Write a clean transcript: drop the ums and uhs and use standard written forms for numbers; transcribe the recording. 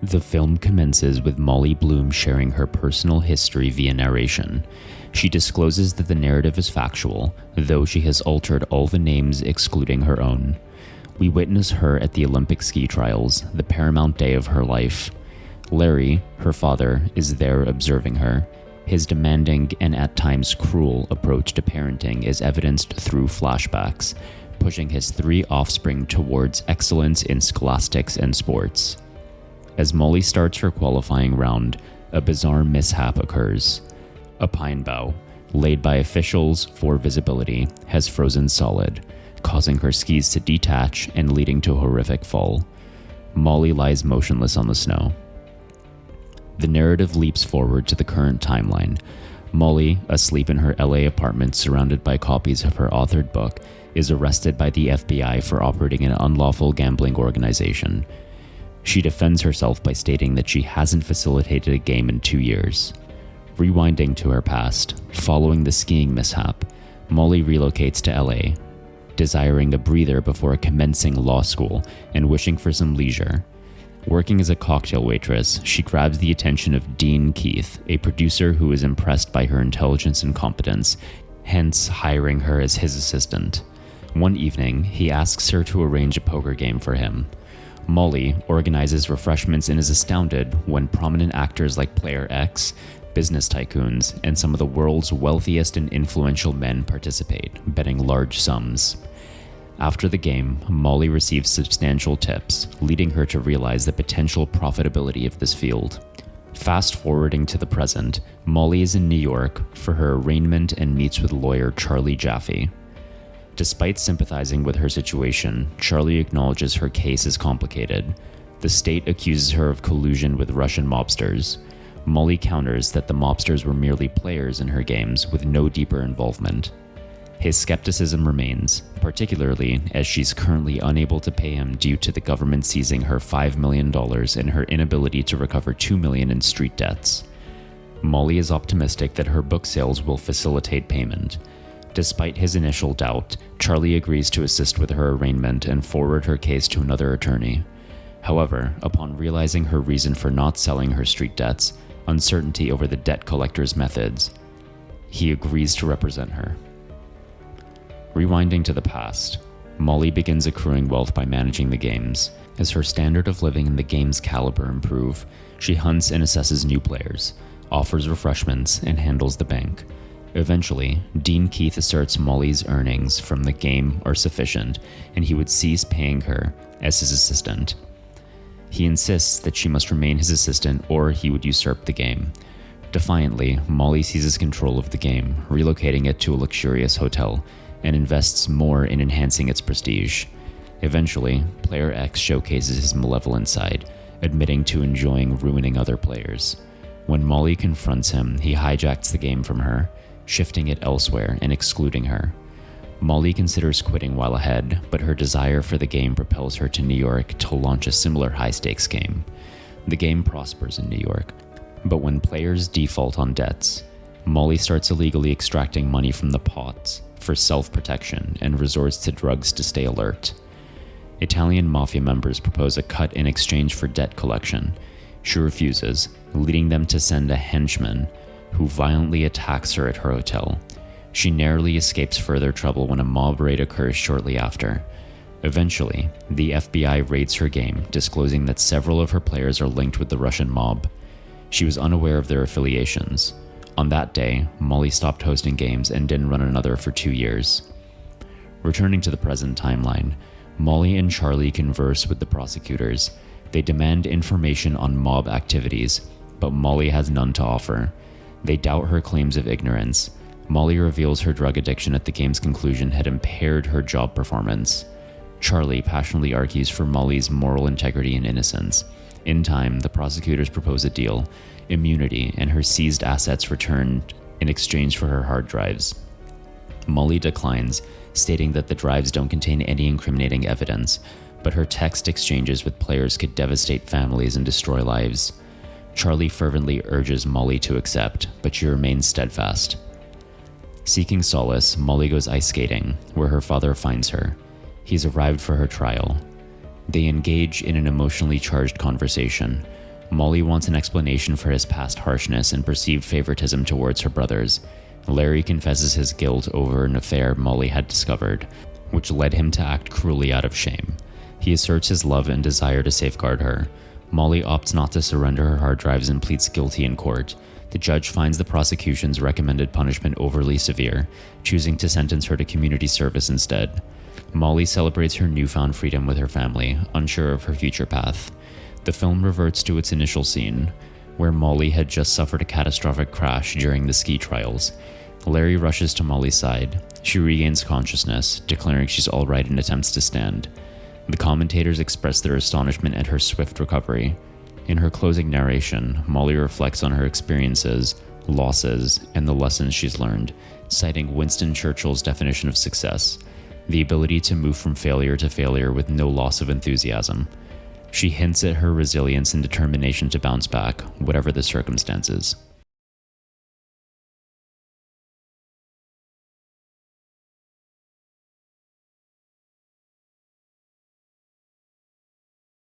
The film commences with Molly Bloom sharing her personal history via narration. She discloses that the narrative is factual, though she has altered all the names excluding her own. We witness her at the Olympic ski trials, the paramount day of her life. Larry, her father, is there observing her. His demanding and at times cruel approach to parenting is evidenced through flashbacks, pushing his 3 offspring towards excellence in scholastics and sports. As Molly starts her qualifying round, a bizarre mishap occurs. A pine bough, laid by officials for visibility, has frozen solid, causing her skis to detach and leading to a horrific fall. Molly lies motionless on the snow. The narrative leaps forward to the current timeline. Molly, asleep in her LA apartment surrounded by copies of her authored book, is arrested by the FBI for operating an unlawful gambling organization. She defends herself by stating that she hasn't facilitated a game in 2 years. Rewinding to her past, following the skiing mishap, Molly relocates to LA, desiring a breather before commencing law school and wishing for some leisure. Working as a cocktail waitress, she grabs the attention of Dean Keith, a producer who is impressed by her intelligence and competence, hence hiring her as his assistant. One evening, he asks her to arrange a poker game for him. Molly organizes refreshments and is astounded when prominent actors like Player X, business tycoons, and some of the world's wealthiest and influential men participate, betting large sums. After the game, Molly receives substantial tips, leading her to realize the potential profitability of this field. Fast forwarding to the present, Molly is in New York for her arraignment and meets with lawyer Charlie Jaffe. Despite sympathizing with her situation, Charlie acknowledges her case is complicated. The state accuses her of collusion with Russian mobsters. Molly counters that the mobsters were merely players in her games with no deeper involvement. His skepticism remains, particularly as she's currently unable to pay him due to the government seizing her $5 million and her inability to recover $2 million in street debts. Molly is optimistic that her book sales will facilitate payment. Despite his initial doubt, Charlie agrees to assist with her arraignment and forward her case to another attorney. However, upon realizing her reason for not selling her street debts, uncertainty over the debt collector's methods, he agrees to represent her. Rewinding to the past, Molly begins accruing wealth by managing the games. As her standard of living and the game's caliber improve, she hunts and assesses new players, offers refreshments, and handles the bank. Eventually, Dean Keith asserts Molly's earnings from the game are sufficient, and he would cease paying her as his assistant. He insists that she must remain his assistant or he would usurp the game. Defiantly, Molly seizes control of the game, relocating it to a luxurious hotel, and invests more in enhancing its prestige. Eventually, Player X showcases his malevolent side, admitting to enjoying ruining other players. When Molly confronts him, he hijacks the game from her, shifting it elsewhere and excluding her. Molly considers quitting while ahead, but her desire for the game propels her to New York to launch a similar high-stakes game. The game prospers in New York, but when players default on debts, Molly starts illegally extracting money from the pots for self-protection and resorts to drugs to stay alert. Italian mafia members propose a cut in exchange for debt collection. She refuses, leading them to send a henchman who violently attacks her at her hotel. She narrowly escapes further trouble when a mob raid occurs shortly after. Eventually, the FBI raids her game, disclosing that several of her players are linked with the Russian mob. She was unaware of their affiliations. On that day, Molly stopped hosting games and didn't run another for 2 years. Returning to the present timeline, Molly and Charlie converse with the prosecutors. They demand information on mob activities, but Molly has none to offer. They doubt her claims of ignorance. Molly reveals her drug addiction at the game's conclusion had impaired her job performance. Charlie passionately argues for Molly's moral integrity and innocence. In time, the prosecutors propose a deal: immunity and her seized assets returned in exchange for her hard drives. Molly declines, stating that the drives don't contain any incriminating evidence, but her text exchanges with players could devastate families and destroy lives. Charlie fervently urges Molly to accept, but she remains steadfast. Seeking solace, Molly goes ice skating, where her father finds her. He's arrived for her trial. They engage in an emotionally charged conversation. Molly wants an explanation for his past harshness and perceived favoritism towards her brothers. Larry confesses his guilt over an affair Molly had discovered, which led him to act cruelly out of shame. He asserts his love and desire to safeguard her. Molly opts not to surrender her hard drives and pleads guilty in court. The judge finds the prosecution's recommended punishment overly severe, choosing to sentence her to community service instead. Molly celebrates her newfound freedom with her family, unsure of her future path. The film reverts to its initial scene, where Molly had just suffered a catastrophic crash during the ski trials. Larry rushes to Molly's side. She regains consciousness, declaring she's all right and attempts to stand. The commentators express their astonishment at her swift recovery. In her closing narration, Molly reflects on her experiences, losses, and the lessons she's learned, citing Winston Churchill's definition of success: the ability to move from failure to failure with no loss of enthusiasm. She hints at her resilience and determination to bounce back, whatever the circumstances.